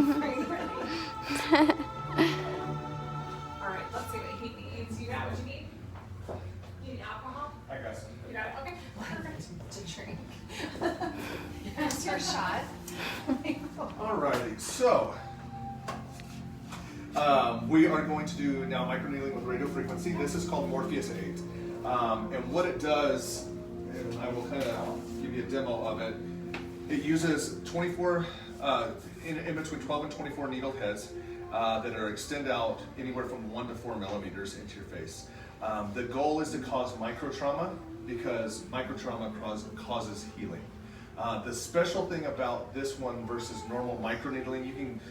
Alright, let's see what he needs. You got what you need? You need alcohol? I got some. You got it? Okay. Perfect. To drink. Here's your shot. Alrighty, so we are going to do now microneedling with radio frequency. This is called Morpheus8. And what it does, and I will kind of give you a demo of it, it uses 24, in between 12 and 24 needle heads that are extend out anywhere from 1 to 4 millimeters into your face. The goal is to cause microtrauma because microtrauma causes healing. The special thing about this one versus normal microneedling, you can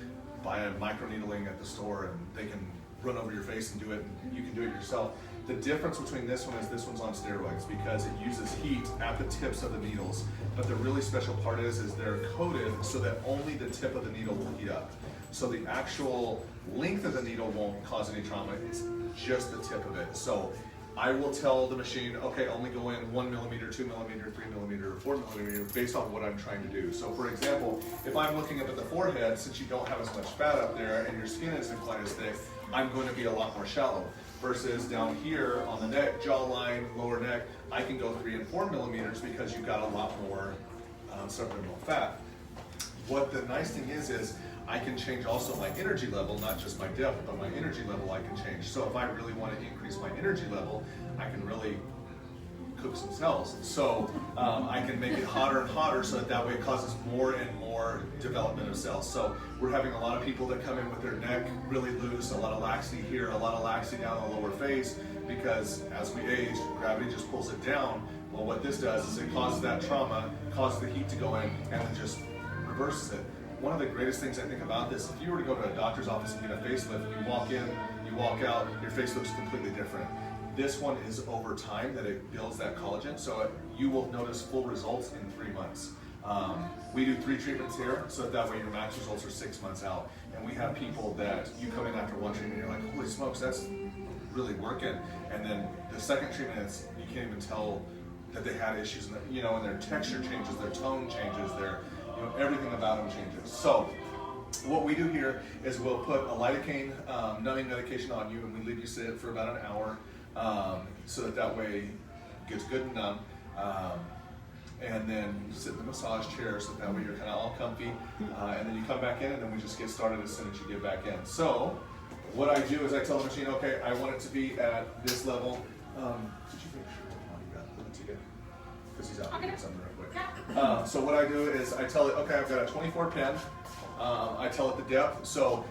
buy a microneedling at the store and they can run over your face and do it, and you can do it yourself. The difference between this one is this one's on steroids because it uses heat at the tips of the needles. But the really special part is they're coated so that only the tip of the needle will heat up. So the actual length of the needle won't cause any trauma, it's just the tip of it. So I will tell the machine, okay, only go in 1 millimeter, 2 millimeter, 3 millimeter, or 4 millimeter based on what I'm trying to do. So for example, if I'm looking up at the forehead, since you don't have as much fat up there and your skin isn't quite as thick, I'm going to be a lot more shallow. Versus down here on the neck, jawline, lower neck, I can go 3 and 4 millimeters because you've got a lot more subdermal fat. What the nice thing is I can change also my energy level, not just my depth, but my energy level I can change. So if I really want to increase my energy level, I can really cook some cells. So I can make it hotter and hotter so that way it causes more and more development of cells. So we're having a lot of people that come in with their neck really loose, a lot of laxity here, a lot of laxity down the lower face, because as we age, gravity just pulls it down. Well, what this does is it causes that trauma, causes the heat to go in, and it just reverses it. One of the greatest things I think about this, if you were to go to a doctor's office and get a facelift, you walk in, you walk out, your face looks completely different. This one is over time that it builds that collagen, so you will notice full results in 3 months. We do 3 treatments here, so that way your max results are 6 months out. And we have people that you come in after 1 treatment and you're like, holy smokes, that's really working. And then the second treatment, you can't even tell that they had issues, and their texture changes, their tone changes, their everything about them changes. So what we do here is we'll put a lidocaine numbing medication on you, and we leave you sit for about an hour so that way it gets good and numb. And then you sit in the massage chair so that way you're kind of all comfy. And then you come back in, and then we just get started as soon as you get back in. So what I do is I tell the machine, okay, I want it to be at this level. Did you make sure you got it together? Because he's out getting something real quick. So what I do is I tell it, okay, I've got a 24 pin. I tell it the depth. So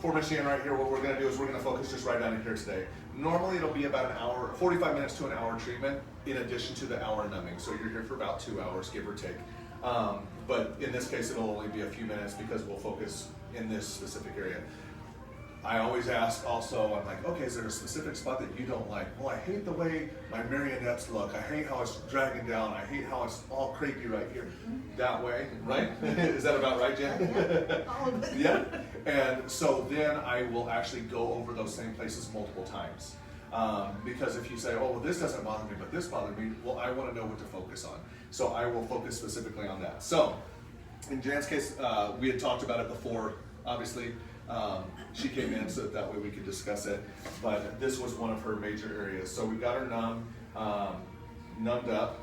for machine right here, what we're going to do is we're going to focus just right down in here today. Normally it'll be about an hour, 45 minutes to an hour treatment in addition to the hour numbing. So you're here for about 2 hours, give or take. But in this case, it'll only be a few minutes because we'll focus in this specific area. I always ask also, I'm like, okay, is there a specific spot that you don't like? Well, I hate the way my marionettes look. I hate how it's dragging down. I hate how it's all crepey right here. That way, right? Is that about right, Jen? Yeah? And so then I will actually go over those same places multiple times. Because if you say, oh, well, this doesn't bother me, but this bothered me, well, I want to know what to focus on. So I will focus specifically on that. So in Jan's case, we had talked about it before, obviously. She came in so that way we could discuss it, but this was one of her major areas. So we got her numbed up.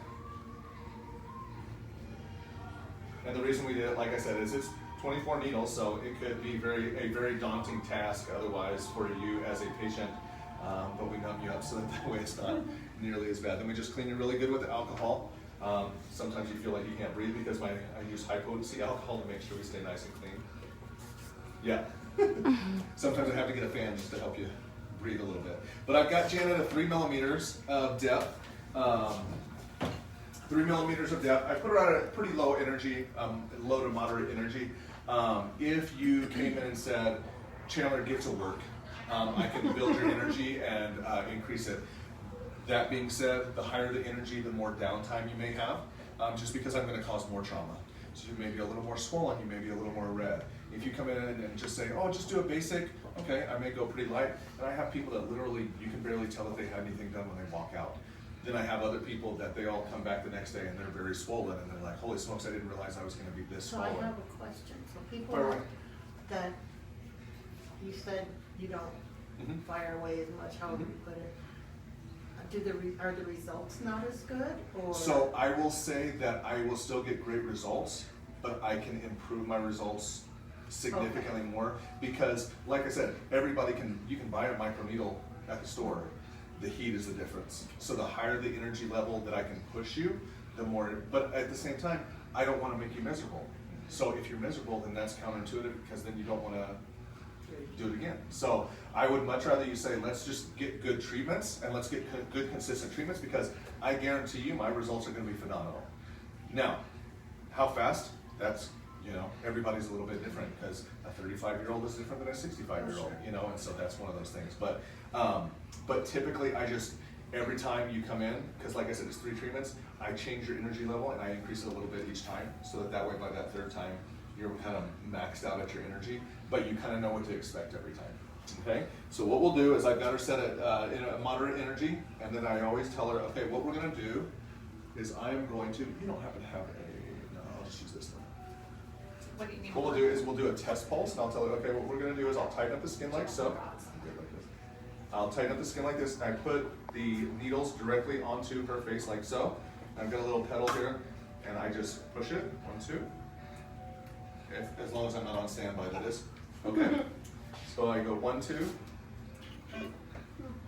And the reason we did it, like I said, is it's 24 needles, so it could be a very daunting task otherwise for you as a patient, but we numb you up so that way it's not nearly as bad. Then we just clean you really good with alcohol. Sometimes you feel like you can't breathe because I use high potency alcohol to make sure we stay nice and clean. Yeah. Sometimes I have to get a fan just to help you breathe a little bit. But I've got Jan at a 3 millimeters of depth. 3 millimeters of depth. I put her at a pretty low energy, low to moderate energy. If you came in and said, Chandler, get to work, I can build your energy and increase it. That being said, the higher the energy, the more downtime you may have, just because I'm going to cause more trauma. So you may be a little more swollen, you may be a little more red. If you come in and just say, oh, just do a basic, okay, I may go pretty light. And I have people that literally, you can barely tell if they had anything done when they walk out. Then I have other people that they all come back the next day and they're very swollen and they're like, holy smokes, I didn't realize I was going to be this swollen. So I have a question. So people that you said you don't Mhm. fire away as much, however you put it. Are the results not as good, or? So I will say that I will still get great results, but I can improve my results significantly more because, like I said, you can buy a microneedle at the store. The heat is the difference. So the higher the energy level that I can push you, the more, but at the same time, I don't want to make you miserable. So if you're miserable, then that's counterintuitive because then you don't want to do it again. So I would much rather you say, let's just get good treatments and let's get good consistent treatments because I guarantee you my results are going to be phenomenal. Now, how fast? That's, everybody's a little bit different because a 35-year-old is different than a 65-year-old, and so that's one of those things. But typically every time you come in, because like I said, it's 3 treatments, I change your energy level and I increase it a little bit each time so that way by that 3rd time, you're kind of maxed out at your energy, but you kind of know what to expect every time, okay? So what we'll do is I've got her set at in a moderate energy, and then I always tell her, okay, what we're gonna do is I'm going to, you don't happen to have no, I'll just use this one. What do you need? What we'll do is we'll do a test pulse, and I'll tell her, okay, what we're gonna do is I'll tighten up the skin like so. I'll tighten up the skin like this, and I put the needles directly onto her face like so. I've got a little pedal here, and I just push it, 1, 2. As long as I'm not on standby, that is. Okay. So I go 1, 2.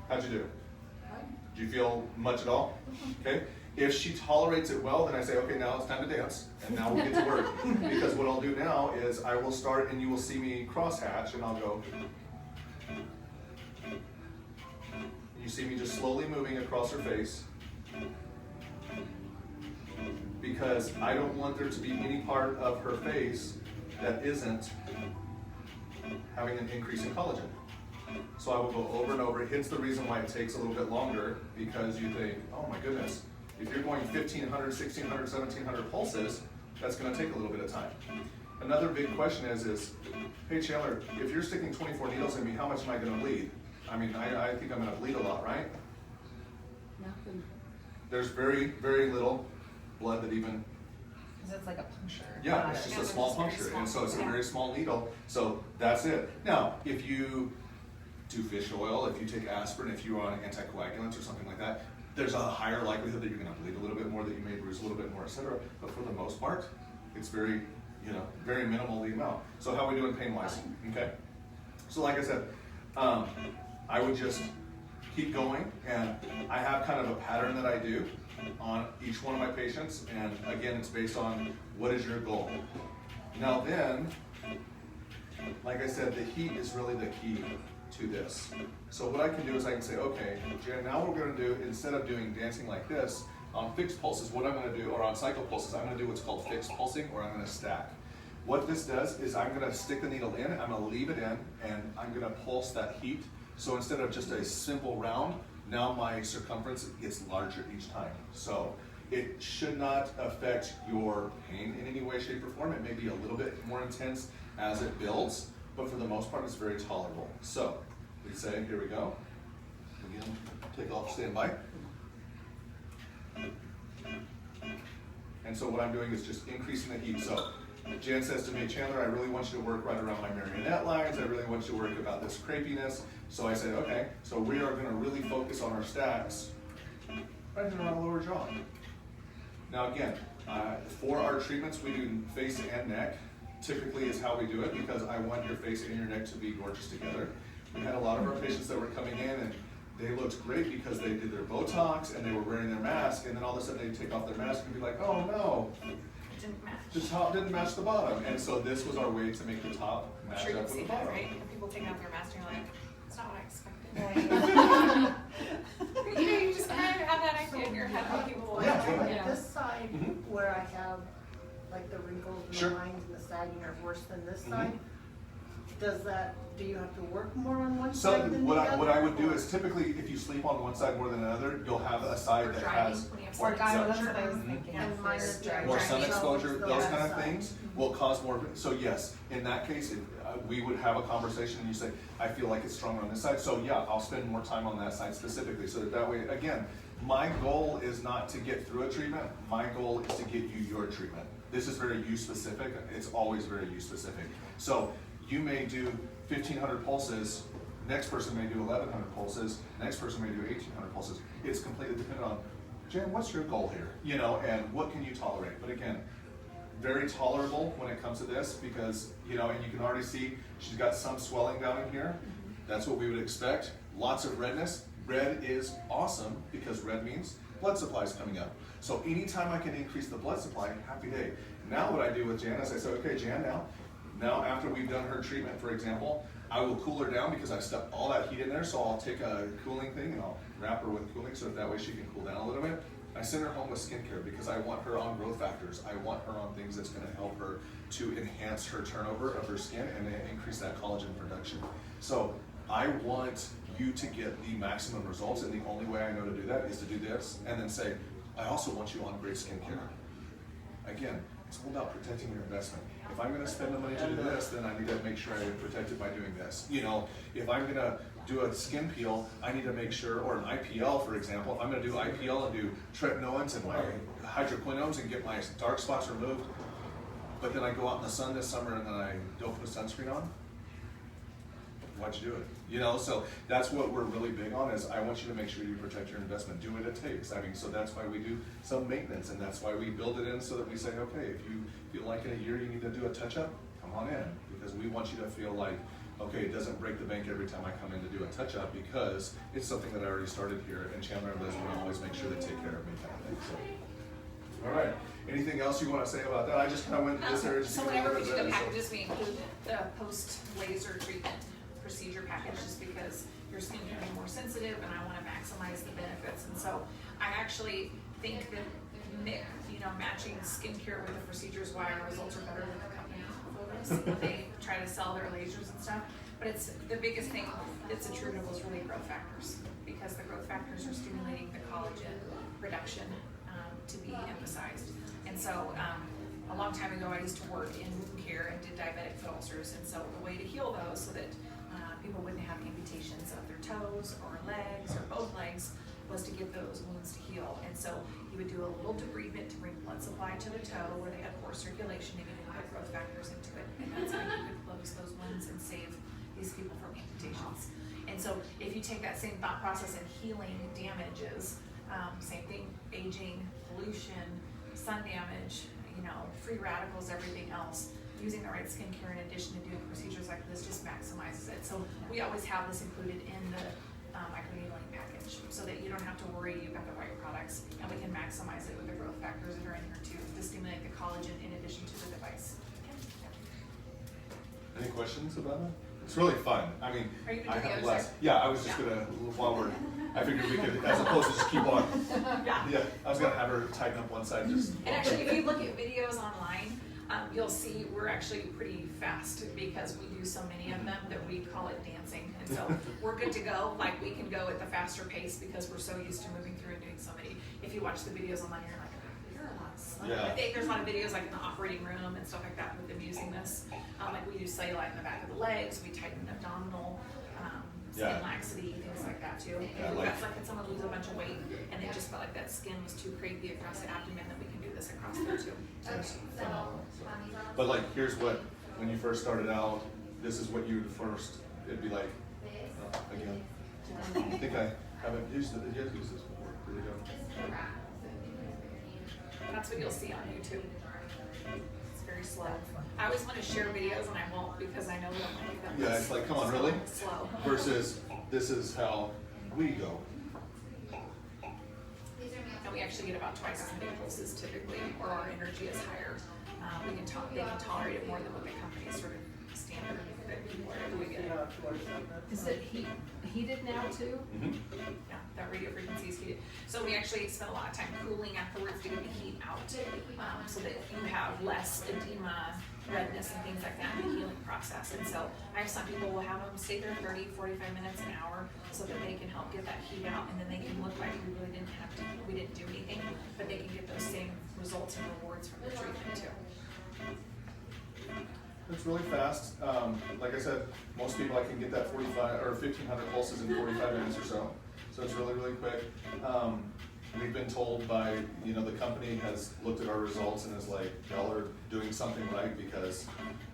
How'd you do? Do you feel much at all? Okay. If she tolerates it well, then I say, okay, now it's time to dance, and now we'll get to work. Because what I'll do now is I will start, and you will see me crosshatch, and I'll go. You see me just slowly moving across her face. Because I don't want there to be any part of her face that isn't having an increase in collagen. So I will go over and over. Hence the reason why it takes a little bit longer, because you think, oh my goodness, if you're going 1,500, 1,600, 1,700 pulses, that's going to take a little bit of time. Another big question is, hey Chandler, if you're sticking 24 needles in me, how much am I going to bleed? I mean, I think I'm going to bleed a lot, right? Nothing. There's very, very little blood that even. Because it's like a puncture. Yeah, it's just a small puncture, and so it's a very small needle, so that's it. Now, if you do fish oil, if you take aspirin, if you're on anticoagulants or something like that, there's a higher likelihood that you're going to bleed a little bit more, that you may bruise a little bit more, etc. But for the most part, it's very, very minimal the amount. So how are we doing pain-wise? Okay. So like I said, I would just keep going, and I have kind of a pattern that I do on each one of my patients, and again, it's based on what is your goal. Now then, like I said, the heat is really the key to this. So what I can do is I can say, okay, Jan, now what we're going to do, instead of doing dancing like this, on fixed pulses, what I'm going to do, or on cycle pulses, I'm going to do what's called fixed pulsing, or I'm going to stack. What this does is I'm going to stick the needle in, I'm going to leave it in, and I'm going to pulse that heat. So instead of just a simple round, now my circumference gets larger each time. So it should not affect your pain in any way, shape, or form. It may be a little bit more intense as it builds, but for the most part, it's very tolerable. So we say, here we go. Again, take off standby. And so what I'm doing is just increasing the heat. So Jan says to me, Chandler, I really want you to work right around my marionette lines. I really want you to work about this crepiness. So I said, okay, so we are going to really focus on our stacks right around the lower jaw. Now again, for our treatments, we do face and neck. Typically is how we do it, because I want your face and your neck to be gorgeous together. We had a lot of our patients that were coming in, and they looked great because they did their Botox and they were wearing their mask, and then all of a sudden they take off their mask and be like, oh no, It didn't match. the top didn't match the bottom. And so this was our way to make the top I'm match sure up you've with the seen that, bottom. right? When people take out their mask and you're like, it's not what I expected. You just kind of have that idea in your head what people want. Yeah, totally. Like this side, Mhm. where I have like the wrinkles and Sure. the lines and the sagging are worse than this Mhm. side, do you have to work more on one So side than the other? what I would do is typically if you sleep on one side more than another, you'll have a side that has When you have more some consumption. that's what I was thinking. And mine is dry. More Dry. sun exposure, So those that kind of side. things will cause more. So yes, in that case, we would have a conversation and you say, I feel like it's stronger on this side. So yeah, I'll spend more time on that side specifically. So that way, again, my goal is not to get through a treatment. My goal is to get you your treatment. This is very you specific. It's always very you specific. So you may do 1,500 pulses, next person may do 1,100 pulses, next person may do 1,800 pulses. It's completely dependent on, Jan, what's your goal here? You know, and what can you tolerate? But again, very tolerable when it comes to this because, you know, and you can already see she's got some swelling down in here. That's what we would expect. Lots of redness. Red is awesome because red means blood supply is coming up. So anytime I can increase the blood supply, happy day. Now what I do with Jan is I say, okay, Jan, now after we've done her treatment, for example, I will cool her down because I've stuck all that heat in there. So I'll take a cooling thing and I'll wrap her with cooling so that way she can cool down a little bit. I send her home with skincare because I want her on growth factors. I want her on things that's going to help her to enhance her turnover of her skin and increase that collagen production. So I want you to get the maximum results, and the only way I know to do that is to do this and then say, I also want you on great skincare. Again, it's all about protecting your investment. If I'm going to spend the money to do this, then I need to make sure I protect it by doing this. You know, if I'm going to do a skin peel, I need to make sure, or an IPL, for example, if I'm going to do IPL and do tretinoins and my hydroquinones and get my dark spots removed, but then I go out in the sun this summer and then I don't put sunscreen on, why'd you do it? You know, so that's what we're really big on is I want you to make sure you protect your investment. Do what it takes. I mean, so that's why we do some maintenance and that's why we build it in so that we say, okay, if you feel like in a year you need to do a touch-up, come on in. Because we want you to feel like, okay, it doesn't break the bank every time I come in to do a touch-up because it's something that I already started here and Chandler and Liz will always make sure they take care of me kind of thing. So, all right. Anything else you want to say about that? I just kind of went to this area. So whenever we do the packages, we include the post-laser treatment procedure package just because your skin can be more sensitive and I want to maximize the benefits. And so I actually think that matching skincare with the procedure is why our results are better than the company photos when they try to sell their lasers and stuff. But it's the biggest thing that's attributable is really growth factors because the growth factors are stimulating the collagen production to be emphasized. And so a long time ago I used to work in wound care and did diabetic foot ulcers, and so the way to heal those so that people wouldn't have amputations of their toes or legs or both legs was to get those wounds to heal. And so you would do a little debridement to bring blood supply to the toe where they had poor circulation and you could put growth factors into it, and that's how you could close those wounds and save these people from amputations. And so if you take that same thought process and healing damages, same thing, aging, pollution, sun damage, free radicals, everything else, using the right skincare in addition to doing procedures like this just maximizes it. So we always have this included in the microneedling package so that you don't have to worry you've got the right products, and we can maximize it with the growth factors that are in here too to stimulate the collagen in addition to the device. Any questions about it? It's really fun. I mean, I have less. Yeah, I was just gonna, I figured we could, as opposed to just keep on. Yeah, I was gonna have her tighten up one side just. And actually, if you look at videos online, you'll see we're actually pretty fast because we do so many of them that we call it dancing. And so we're good to go. Like we can go at the faster pace because we're so used to moving through and doing so many. If you watch the videos online, you're like, you're a lot slower. Yeah. I think there's a lot of videos like in the operating room and stuff like that with them using this. Like we do cellulite in the back of the legs, we tighten abdominal, skin laxity, things like that too. Yeah, If that's like if someone lose a bunch of weight and they just felt like that skin was too crepey across the abdomen, then we can do this across there too. That's phenomenal. But like, here's what, when you first started out, this is what you would first, it'd be like, again, I think I haven't used it, you have used this before, really don't. That's what you'll see on YouTube. It's very slow. I always want to share videos and I won't because I know we don't make them. Yeah, it's like, come on, really? Slow. Versus, this is how we go. And we actually get about twice as many pulses typically, or our energy is higher. They can tolerate it more than what the company sort of standard that wherever we get it. Is it heated now too? Mm-hmm. Yeah, that radio frequency is heated. So we actually spend a lot of time cooling afterwards to get the heat out, so that you have less edema, redness, and things like that in the healing process. And so I have some people will have them stay there 30, 45 minutes, an hour, so that they can help get that heat out, and then they can look like we didn't do anything, but they can get those same results and rewards from the treatment too. It's really fast. Like I said, most people I can get that 45 or 1,500 pulses in 45 minutes or so. So it's really, really quick. we've been told by, you know, the company has looked at our results and is like, y'all are doing something right because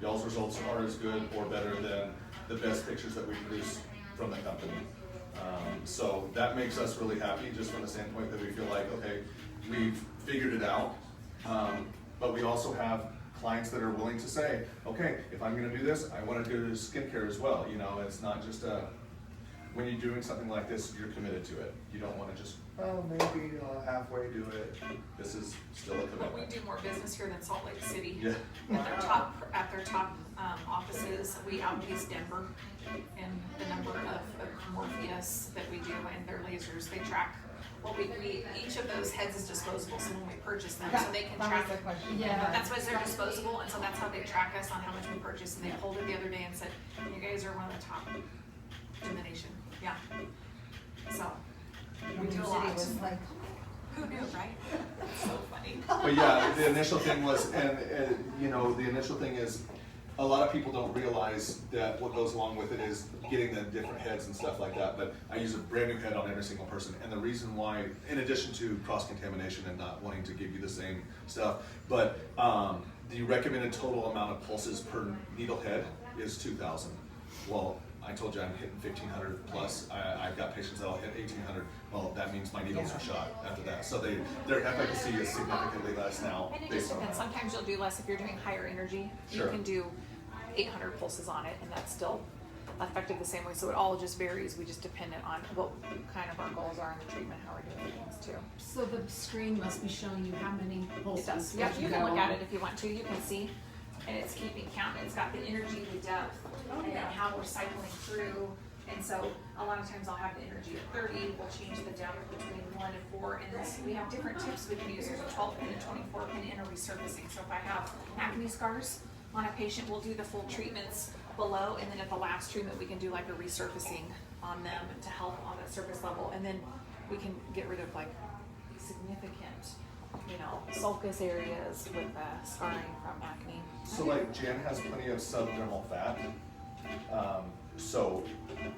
y'all's results are as good or better than the best pictures that we produce from the company. So that makes us really happy just from the standpoint that we feel like, okay, we've figured it out. But we also have clients that are willing to say, okay, if I'm gonna do this, I wanna do skincare as well. You know, it's not just when you're doing something like this, you're committed to it. You don't wanna just, oh, maybe halfway do it. This is still a commitment. Well, we do more business here than Salt Lake City. Yeah. At their top offices, we outpace Denver in the number of Morpheus that we do and their lasers. They track, well, each of those heads is disposable, so when we purchase them, so they can track. Yeah. That's why they're disposable, and so that's how they track us on how much we purchase. And they pulled it the other day and said, you guys are one of the top in the nation. Yeah. So we do a lot. Who knew, right? That's so funny. But yeah, the initial thing was, and you know, the initial thing is, a lot of people don't realize that what goes along with it is getting the different heads and stuff like that, but I use a brand new head on every single person. And the reason why, in addition to cross-contamination and not wanting to give you the same stuff, but the recommended total amount of pulses per needle head is 2,000. Well, I told you I'm hitting 1,500 plus. I've got patients that'll hit 1,800. Well, that means my needles are shot after that. So their efficacy is significantly less now. And it just depends. Sometimes you'll do less if you're doing higher energy. Sure. You can do 800 pulses on it, and that's still effective the same way. So it all just varies. We just depend on what kind of our goals are in the treatment, how we're doing things too. So the screen must be showing you how many It pulses. does. Yeah, you can look at it if you want to. You can see, and it's keeping count. It's got the energy, the depth, and then how we're cycling through. And so a lot of times I'll have the energy at 30. We'll change the depth between 1 and 4, and this, we have different tips we can use. There's a 12 pin, a 24 pin, and a resurfacing. So if I have acne scars on a patient, we'll do the full treatments below, and then at the last treatment we can do like a resurfacing on them to help on that surface level, and then we can get rid of like significant, you know, sulcus areas with scarring from acne. So like Jan has plenty of subdermal fat. So,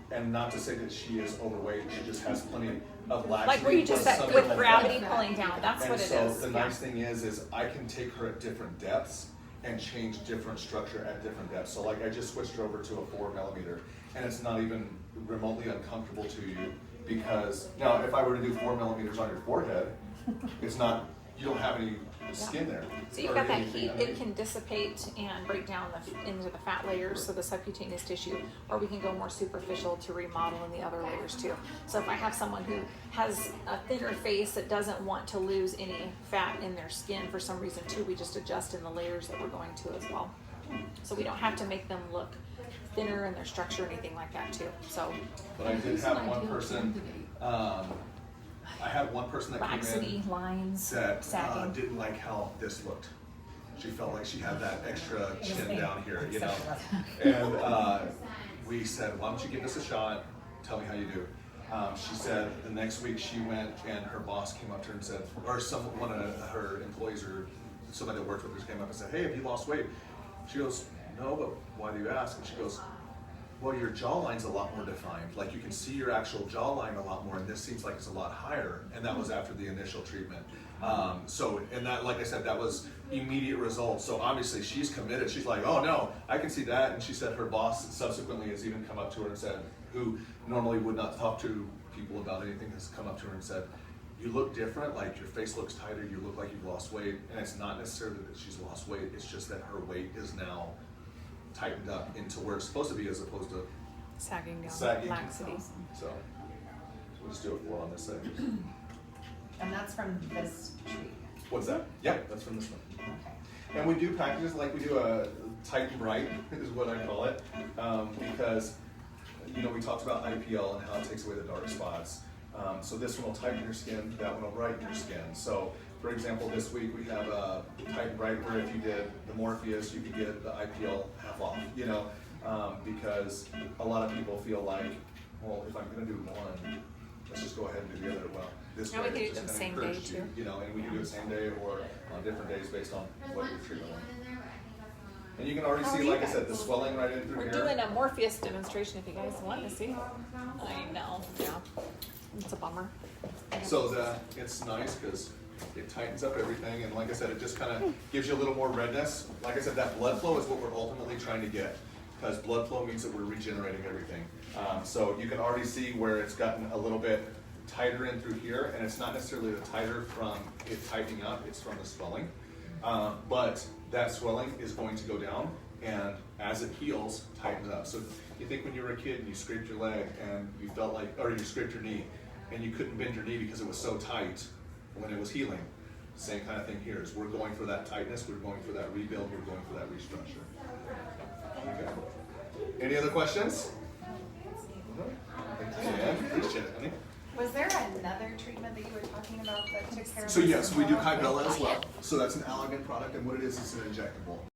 and not to say that she is overweight, she just has plenty of laxity. Like where you just said, with gravity pulling down, that's and what it so is. the Yeah. nice thing is I can take her at different depths and change different structure at different depths. So like I just switched her over to a 4mm, and it's not even remotely uncomfortable to you, because now if I were to do 4mm on your forehead, it's not, you don't have any skin there. So you've got that heat, it can dissipate and break down into the fat layers, so the subcutaneous tissue, or we can go more superficial to remodel in the other layers too. So if I have someone who has a thinner face that doesn't want to lose any fat in their skin for some reason too, we just adjust in the layers that we're going to as well. So we don't have to make them look thinner in their structure or anything like that too. So. But I did have one person, I had one person that Laxity, came in lines, that sagging. didn't like how this looked. She felt like she had that extra chin down here, you know. And we said, why don't you give this a shot? Tell me how you do. She said the next week she went and her boss came up to her and said, or one of her employees or somebody that worked with her came up and said, hey, have you lost weight? She goes, no, but why do you ask? And she goes, well, your jawline's a lot more defined. Like you can see your actual jawline a lot more, and this seems like it's a lot higher. And that was after the initial treatment. So, and that, like I said, that was immediate results. So obviously she's committed. She's like, oh no, I can see that. And she said her boss subsequently has even come up to her and said, who normally would not talk to people about anything, has come up to her and said, you look different, like your face looks tighter, you look like you've lost weight. And it's not necessarily that she's lost weight, it's just that her weight is now tightened up into where it's supposed to be as opposed to Sagging down, sagging. laxity. So we'll just do a 4 on this side. And that's from this tree. What's that? Yeah, that's from this one. Okay. And we do packages like we do a tight and bright is what I call it, because you know we talked about IPL and how it takes away the dark spots. So this one will tighten your skin, that one will brighten your skin. So for example, this week we have a tight and bright where if you did the Morpheus, you could get the IPL half off, you know, because a lot of people feel like, well, if I'm gonna do one, let's just go ahead and do the other. Well, this And way we can it do just them kinda same day, encourages you, too. you know, and we can do it same day or on different days based on what your treatment was. And you can already How are see, you like I guys? said, the swelling right in through We're here. doing a Morpheus demonstration if you guys want to see. I know, yeah. It's a bummer. So it's nice because it tightens up everything, and like I said, it just kind of gives you a little more redness. Like I said, that blood flow is what we're ultimately trying to get, because blood flow means that we're regenerating everything. So you can already see where it's gotten a little bit tighter in through here, and it's not necessarily the tighter from it tightening up, it's from the swelling. But that swelling is going to go down, and as it heals, tightens up. So you think when you were a kid and you scraped your leg and you felt like, or you scraped your knee, and you couldn't bend your knee because it was so tight when it was healing. Same kind of thing here, is we're going for that tightness, we're going for that rebuild, we're going for that restructure. Okay. Any other questions? Yeah, appreciate it, honey. Was there another treatment that you were talking about that took care of So this yes, as we do well? Kybella as well. So that's an allergen product, and what it is an injectable.